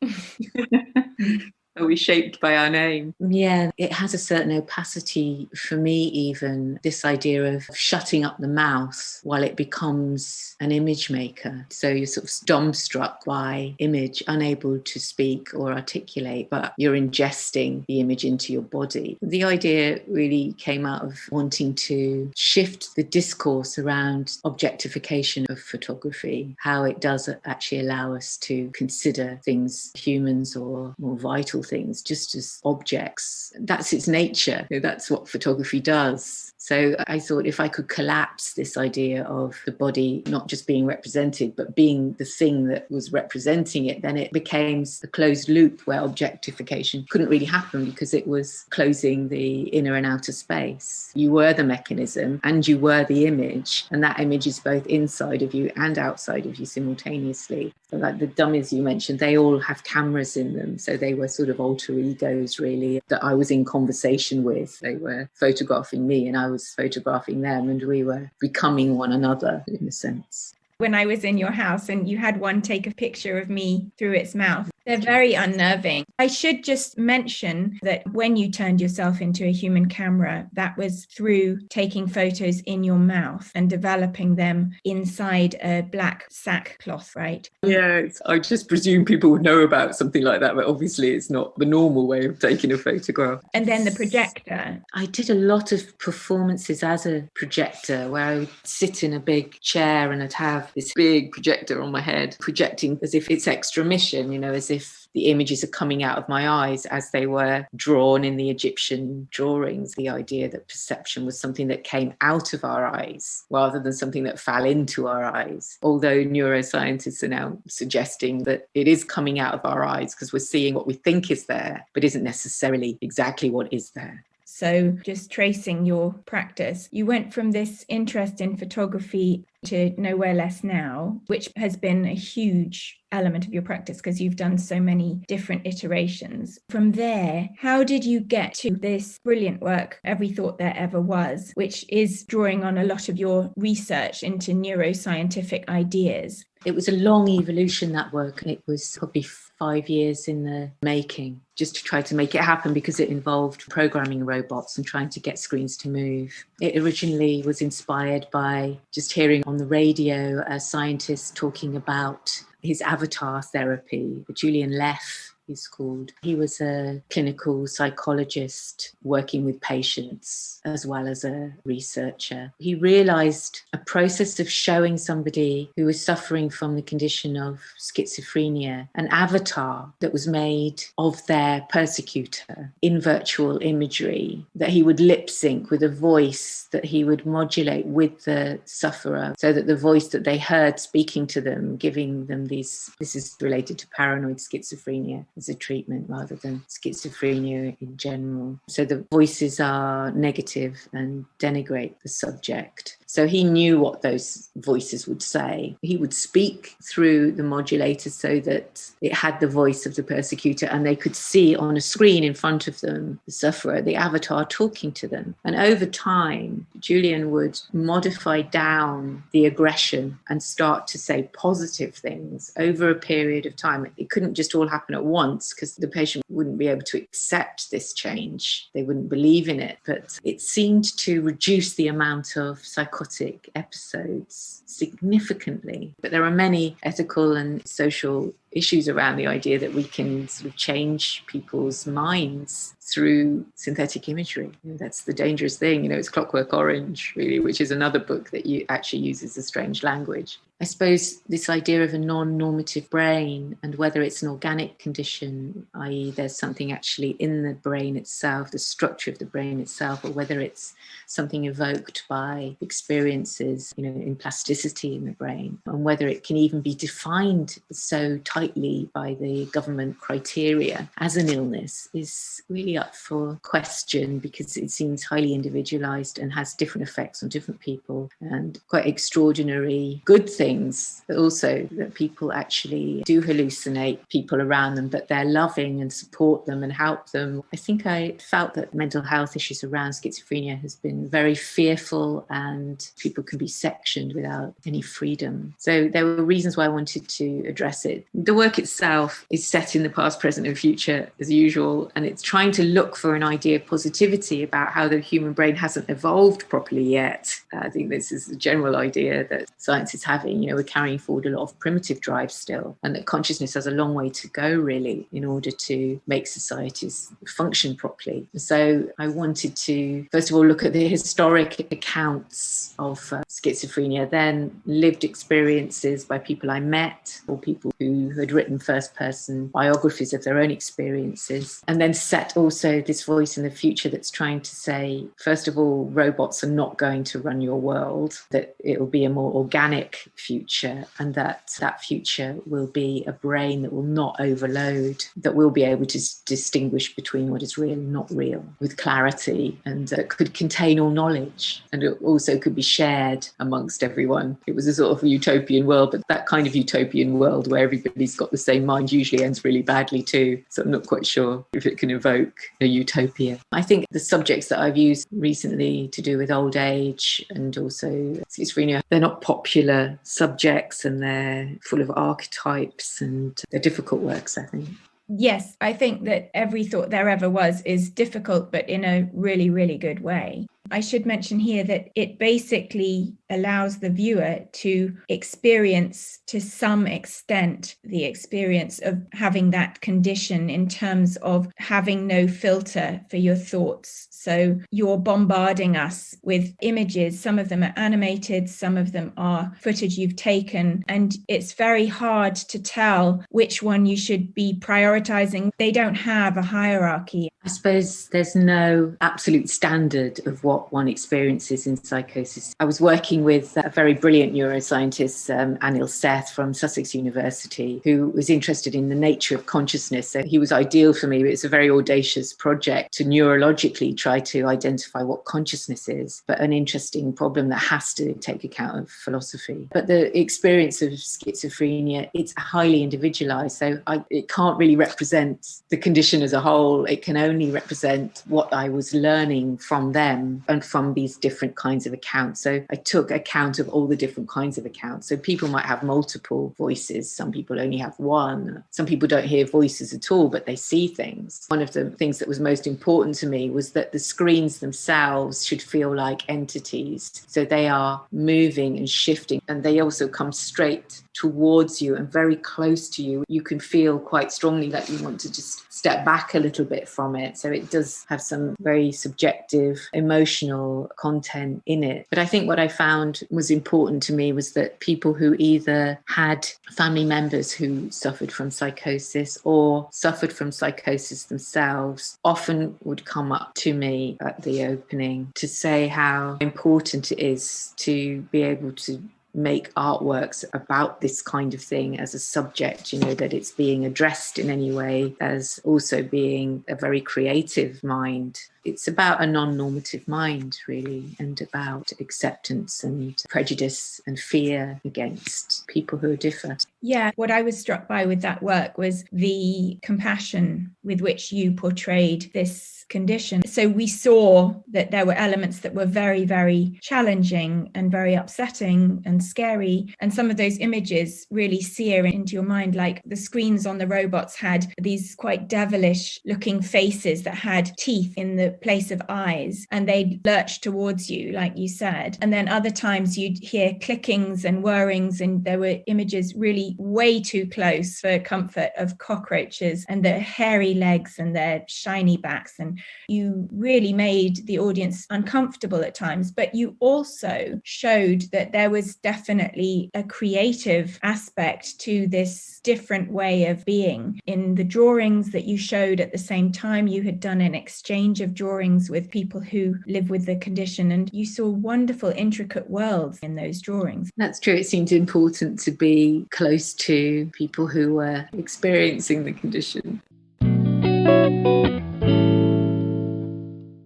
Are we shaped by our name? Yeah, it has a certain opacity for me, even this idea of shutting up the mouth while it becomes an image maker. So you're sort of dumbstruck by image, unable to speak or articulate, but you're ingesting the image into your body. The idea really came out of wanting to shift the discourse around objectification of photography, how it does actually allow us to consider things, humans or more vital things just as objects. That's its nature. That's what photography does. So I thought if I could collapse this idea of the body not just being represented, but being the thing that was representing it, then it became a closed loop where objectification couldn't really happen because it was closing the inner and outer space. You were the mechanism and you were the image, and that image is both inside of you and outside of you simultaneously. So like the dummies you mentioned, they all have cameras in them. So they were sort of alter egos, really, that I was in conversation with. They were photographing me and I was photographing them, and we were becoming one another in a sense. When I was in your house and you had one take a picture of me through its mouth, they're very unnerving. I should just mention that when you turned yourself into a human camera, that was through taking photos in your mouth and developing them inside a black sackcloth, right? Yeah, I just presume people would know about something like that, but obviously it's not the normal way of taking a photograph. And then the projector. I did a lot of performances as a projector where I would sit in a big chair and I'd have this big projector on my head, projecting as if it's extra mission, as if the images are coming out of my eyes as they were drawn in the Egyptian drawings. The idea that perception was something that came out of our eyes rather than something that fell into our eyes. Although neuroscientists are now suggesting that it is coming out of our eyes because we're seeing what we think is there, but isn't necessarily exactly what is there. So just tracing your practice, you went from this interest in photography to Nowhere Less Now, which has been a huge element of your practice because you've done so many different iterations. From there, how did you get to this brilliant work, Every Thought There Ever Was, which is drawing on a lot of your research into neuroscientific ideas? It was a long evolution, that work. It was probably 5 years in the making, just to try to make it happen because it involved programming robots and trying to get screens to move. It originally was inspired by just hearing on the radio a scientist talking about his avatar therapy, Julian Leff, he's called. He was a clinical psychologist working with patients as well as a researcher. He realised a process of showing somebody who was suffering from the condition of schizophrenia an avatar that was made of their persecutor in virtual imagery that he would lip sync with a voice that he would modulate with the sufferer so that the voice that they heard speaking to them, giving them this is related to paranoid schizophrenia as a treatment rather than schizophrenia in general. So the voices are negative and denigrate the subject. So he knew what those voices would say. He would speak through the modulator so that it had the voice of the persecutor and they could see on a screen in front of them, the sufferer, the avatar talking to them. And over time, Julian would modify down the aggression and start to say positive things over a period of time. It couldn't just all happen at once because the patient wouldn't be able to accept this change. They wouldn't believe in it. But it seemed to reduce the amount of psychotic episodes significantly. But there are many ethical and social issues around the idea that we can sort of change people's minds through synthetic imagery. That's the dangerous thing. It's Clockwork Orange, really, which is another book that actually uses a strange language. I suppose this idea of a non-normative brain and whether it's an organic condition, i.e. there's something actually in the brain itself, the structure of the brain itself, or whether it's something evoked by experiences, in plasticity in the brain, and whether it can even be defined so tightly by the government criteria as an illness is really up for question because it seems highly individualized and has different effects on different people and quite extraordinary good things, but also that people actually do hallucinate people around them, but they're loving and support them and help them. I think I felt that mental health issues around schizophrenia has been very fearful and people can be sectioned without any freedom. So there were reasons why I wanted to address it. The work itself is set in the past, present and future as usual, and it's trying to look for an idea of positivity about how the human brain hasn't evolved properly yet. I think this is the general idea that science is having, we're carrying forward a lot of primitive drives still, and that consciousness has a long way to go, really, in order to make societies function properly. So I wanted to, first of all, look at the historic accounts of schizophrenia, then lived experiences by people I met or people who had written first-person biographies of their own experiences, and then set also this voice in the future that's trying to say, first of all, robots are not going to run your world, that it will be a more organic future, and that future will be a brain that will not overload, that will be able to distinguish between what is real and not real with clarity, and could contain all knowledge, and it also could be shared amongst everyone. It was a sort of utopian world, but that kind of utopian world where everybody's got the same mind usually ends really badly too. So I'm not quite sure if it can evoke a utopia. I think the subjects that I've used recently to do with old age and also schizophrenia, they're not popular subjects, and they're full of archetypes, and they're difficult works, I think. Yes, I think that Every Thought There Ever Was is difficult, but in a really, really good way. I should mention here that it basically allows the viewer to experience, to some extent, the experience of having that condition in terms of having no filter for your thoughts. So you're bombarding us with images. Some of them are animated, some of them are footage you've taken, and it's very hard to tell which one you should be prioritizing. They don't have a hierarchy. I suppose there's no absolute standard of what one experiences in psychosis. I was working with a very brilliant neuroscientist, Anil Seth from Sussex University, who was interested in the nature of consciousness. So he was ideal for me. It's a very audacious project to neurologically try to identify what consciousness is, but an interesting problem that has to take account of philosophy. But the experience of schizophrenia, it's highly individualized. So it can't really represent the condition as a whole. It can only represent what I was learning from them and from these different kinds of accounts. So I took account of all the different kinds of accounts. So people might have multiple voices. Some people only have one. Some people don't hear voices at all, but they see things. One of the things that was most important to me was that the screens themselves should feel like entities. So they are moving and shifting, and they also come straight towards you and very close to you. You can feel quite strongly that you want to just step back a little bit from it. So it does have some very subjective, emotional content in it. But I think what I found was important to me was that people who either had family members who suffered from psychosis or suffered from psychosis themselves often would come up to me at the opening to say how important it is to be able to make artworks about this kind of thing as a subject, that it's being addressed in any way as also being a very creative mind. It's about a non-normative mind, really, and about acceptance and prejudice and fear against people who are different. Yeah, what I was struck by with that work was the compassion with which you portrayed this condition. So we saw that there were elements that were very, very challenging and very upsetting and scary. And some of those images really sear into your mind, like the screens on the robots had these quite devilish looking faces that had teeth in the place of eyes, and they'd lurch towards you, like you said. And then other times you'd hear clickings and whirrings, and there were images really way too close for comfort of cockroaches and their hairy legs and their shiny backs. And you really made the audience uncomfortable at times, but you also showed that there was definitely a creative aspect to this different way of being. In the drawings that you showed at the same time, you had done an exchange of drawings with people who live with the condition, and you saw wonderful, intricate worlds in those drawings. That's true. It seemed important to be close to people who were experiencing the condition.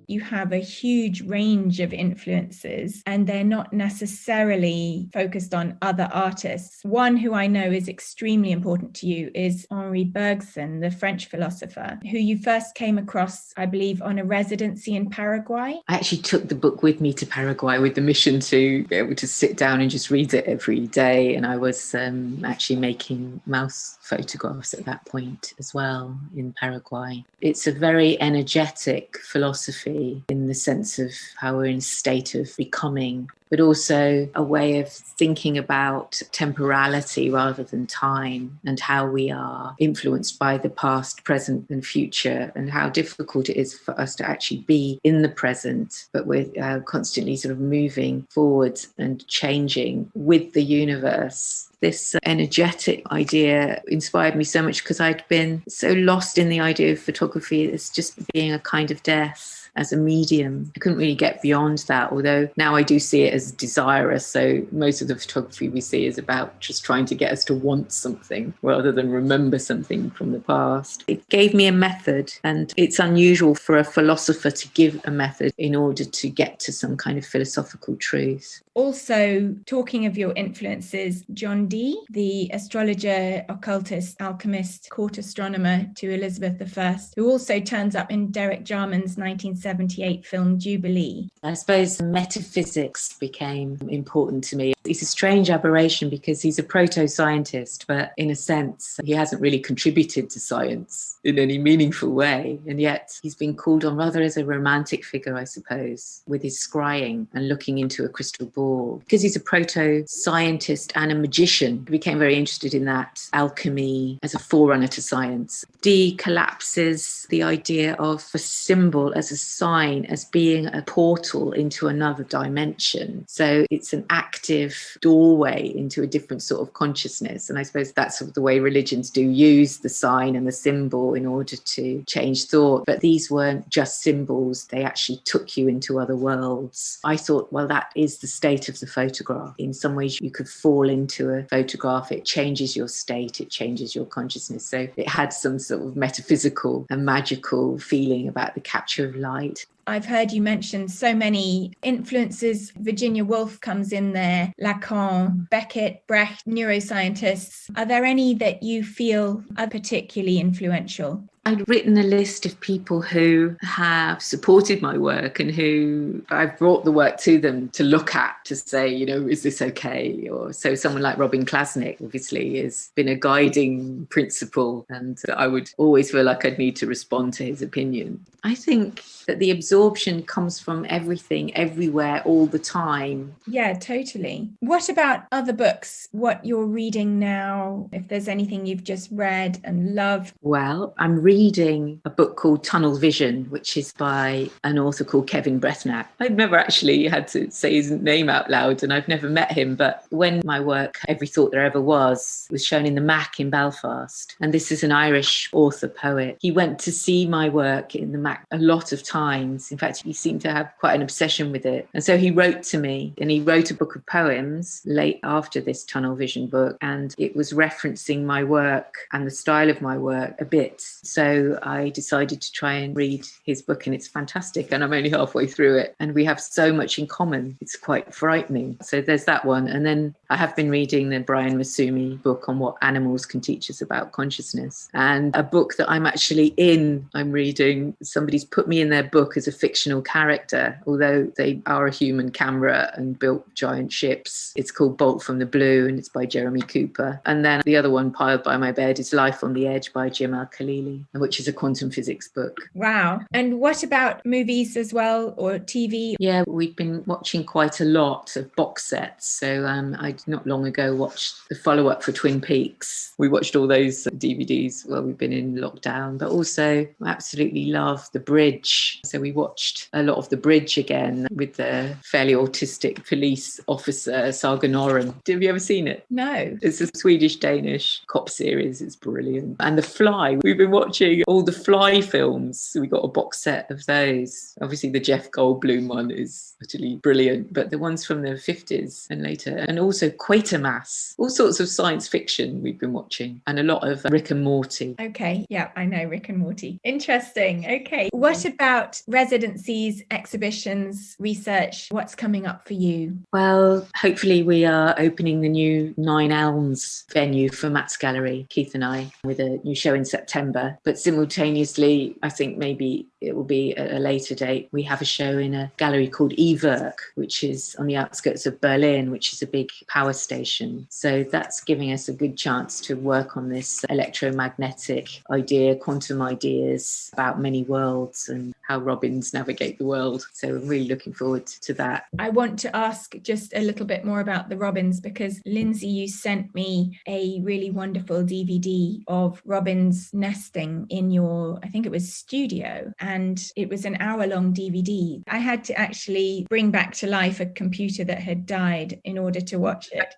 You have a huge range of influences, and they're not necessarily focused on other artists. One who I know is extremely important to you is Henri Bergson, the French philosopher, who you first came across, I believe, on a residency in Paraguay. I actually took the book with me to Paraguay with the mission to be able to sit down and just read it every day. And I was actually making mouse photographs at that point as well in Paraguay. It's a very energetic philosophy photography in the sense of how we're in a state of becoming, but also a way of thinking about temporality rather than time, and how we are influenced by the past, present and future, and how difficult it is for us to actually be in the present, but we're constantly sort of moving forwards and changing with the universe. This energetic idea inspired me so much because I'd been so lost in the idea of photography as just being a kind of death as a medium. I couldn't really get beyond that, although now I do see it as desirous. So most of the photography we see is about just trying to get us to want something rather than remember something from the past. It gave me a method, and it's unusual for a philosopher to give a method in order to get to some kind of philosophical truth. Also, talking of your influences, John Dee, the astrologer, occultist, alchemist, court astronomer to Elizabeth I, who also turns up in Derek Jarman's 1978 film Jubilee. I suppose metaphysics became important to me. It's a strange aberration because he's a proto-scientist, but in a sense, he hasn't really contributed to science in any meaningful way. And yet he's been called on rather as a romantic figure, I suppose, with his scrying and looking into a crystal ball. Because he's a proto-scientist and a magician, he became very interested in that alchemy as a forerunner to science. Dee collapses the idea of a symbol as a sign, as being a portal into another dimension. So it's an active doorway into a different sort of consciousness. And I suppose that's sort of the way religions do use the sign and the symbol in order to change thought. But these weren't just symbols, they actually took you into other worlds. I thought, well, that is the state of the photograph. In some ways, you could fall into a photograph, it changes your state, it changes your consciousness. So it had some sort of metaphysical and magical feeling about the capture of light. I've heard you mention so many influences. Virginia Woolf comes in there, Lacan, Beckett, Brecht, neuroscientists. Are there any that you feel are particularly influential? I'd written a list of people who have supported my work and who I've brought the work to them to look at, to say, you know, is this okay? Or so someone like Robin Klasnick obviously has been a guiding principle, and I would always feel like I'd need to respond to his opinion. I think that the absorption comes from everything, everywhere, all the time. Yeah, totally. What about other books? What you're reading now, if there's anything you've just read and loved? Well, I'm reading a book called Tunnel Vision, which is by an author called Kevin Brethnack. I've never actually had to say his name out loud, and I've never met him, but when my work, Every Thought There Ever Was shown in the Mac in Belfast, and this is an Irish author poet, he went to see my work in the Mac a lot of times. In fact, he seemed to have quite an obsession with it. And so he wrote to me, and he wrote a book of poems late after this Tunnel Vision book, and it was referencing my work and the style of my work a bit. So I decided to try and read his book, and it's fantastic. And I'm only halfway through it, and we have so much in common. It's quite frightening. So there's that one. And then I have been reading the Brian Masumi book on what animals can teach us about consciousness. And a book that I'm actually in, I'm reading, somebody's put me in their book as a fictional character, although they are a human camera and built giant ships. It's called Bolt from the Blue, and it's by Jeremy Cooper. And then the other one piled by my bed is Life on the Edge by Jim Al-Khalili, which is a quantum physics book. Wow. And what about movies as well, or TV? Yeah, we've been watching quite a lot of box sets. So I not long ago watched the follow-up for Twin Peaks. We watched all those DVDs while we've been in lockdown, but also I absolutely love The Bridge. So we watched a lot of The Bridge again with the fairly autistic police officer, Saga Norén. Have you ever seen it? No. It's a Swedish-Danish cop series. It's brilliant. And The Fly. We've been watching all the Fly films. We got a box set of those. Obviously, the Jeff Goldblum one is utterly brilliant, but the ones from the 50s and later. And also Quatermass. All sorts of science fiction we've been watching. And a lot of Rick and Morty. Okay. Yeah, I know Rick and Morty. Interesting. Okay. What about residencies, exhibitions, research? What's coming up for you? Well, hopefully we are opening the new Nine Elms venue for Matt's Gallery, Keith and I, with a new show in September. But simultaneously, I think maybe it will be at a later date. We have a show in a gallery called Ewerk, which is on the outskirts of Berlin, which is a big power station. So that's giving us a good chance to work on this electromagnetic idea, quantum ideas about many worlds and how robins navigate the world. So I'm really looking forward to that. I want to ask just a little bit more about the robins, because Lindsay, you sent me a really wonderful DVD of robins nesting in your, I think it was studio, and it was an hour-long DVD. I had to actually bring back to life a computer that had died in order to watch it.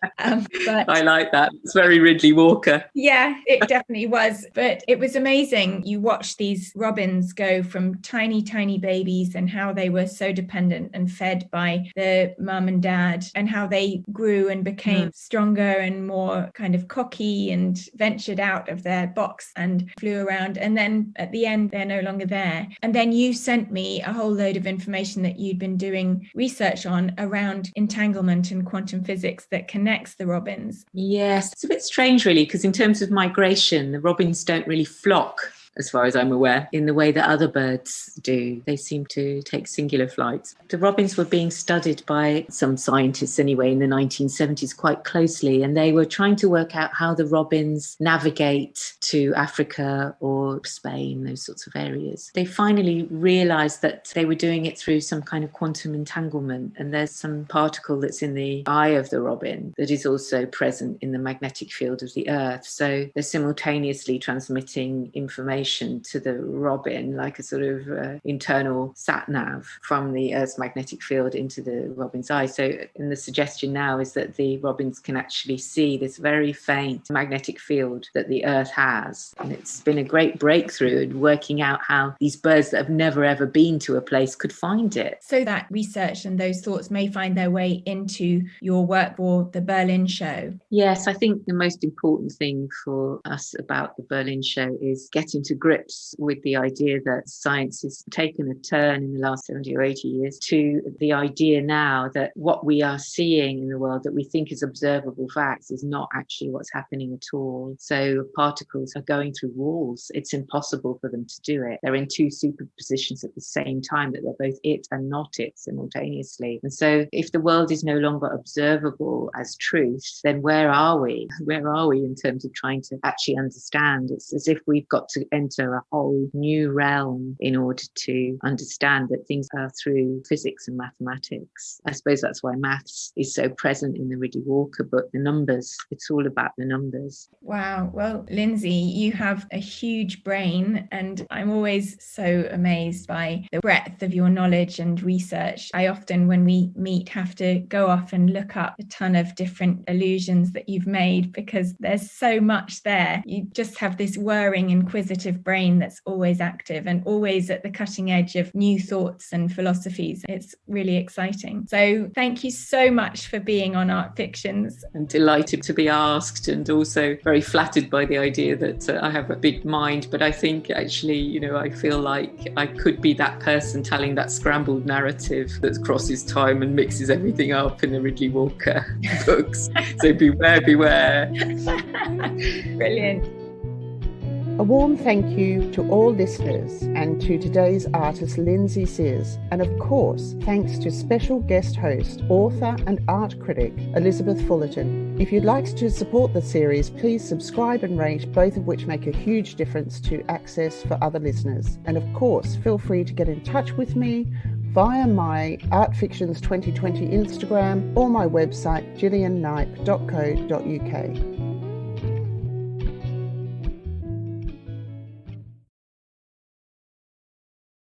But I like that. It's very Ridley Walker. Yeah, it definitely was. But it was amazing. You watched these robins go from tiny, tiny babies and how they were so dependent and fed by the mum and dad, and how they grew and became stronger and more kind of cocky and ventured out of their box and flew around. And then at the end, they're no longer there. And then you sent me a whole load of information that you'd been doing research on around entanglement and quantum physics that connects the robins. Yes, it's a bit strange really, because in terms of migration, the robins don't really flock, as far as I'm aware, in the way that other birds do. They seem to take singular flights. The robins were being studied by some scientists anyway in the 1970s quite closely, and they were trying to work out how the robins navigate to Africa or Spain, those sorts of areas. They finally realised that they were doing it through some kind of quantum entanglement, and there's some particle that's in the eye of the robin that is also present in the magnetic field of the Earth. So they're simultaneously transmitting information to the robin, like a sort of internal sat-nav from the Earth's magnetic field into the robin's eye. So, and the suggestion now is that the robins can actually see this very faint magnetic field that the Earth has. And it's been a great breakthrough in working out how these birds that have never ever been to a place could find it. So that research and those thoughts may find their way into your work for the Berlin show. Yes, I think the most important thing for us about the Berlin show is getting to grips with the idea that science has taken a turn in the last 70 or 80 years to the idea now that what we are seeing in the world that we think is observable facts is not actually what's happening at all. So particles are going through walls. It's impossible for them to do it. They're in two superpositions at the same time, that they're both it and not it simultaneously. And so if the world is no longer observable as truth, then where are we? Where are we in terms of trying to actually understand? It's as if we've got to enter a whole new realm in order to understand that things are through physics and mathematics. I suppose that's why maths is so present in the Ridley Walker book, the numbers. It's all about the numbers. Wow. Well, Lindsay, you have a huge brain, and I'm always so amazed by the breadth of your knowledge and research. I often, when we meet, have to go off and look up a ton of different illusions that you've made, because there's so much there. You just have this whirring, inquisitive brain that's always active and always at the cutting edge of new thoughts and philosophies. It's really exciting. So thank you so much for being on Art Fictions. I'm delighted to be asked, and also very flattered by the idea that I have a big mind, but I think actually, I feel like I could be that person telling that scrambled narrative that crosses time and mixes everything up in the Ridley Walker books. So beware, beware. Brilliant. A warm thank you to all listeners and to today's artist Lindsay Seers, and of course thanks to special guest host, author and art critic Elizabeth Fullerton. If you'd like to support the series, please subscribe and rate, both of which make a huge difference to access for other listeners. And of course, feel free to get in touch with me via my Art Fictions 2020 Instagram or my website gilliannipe.co.uk.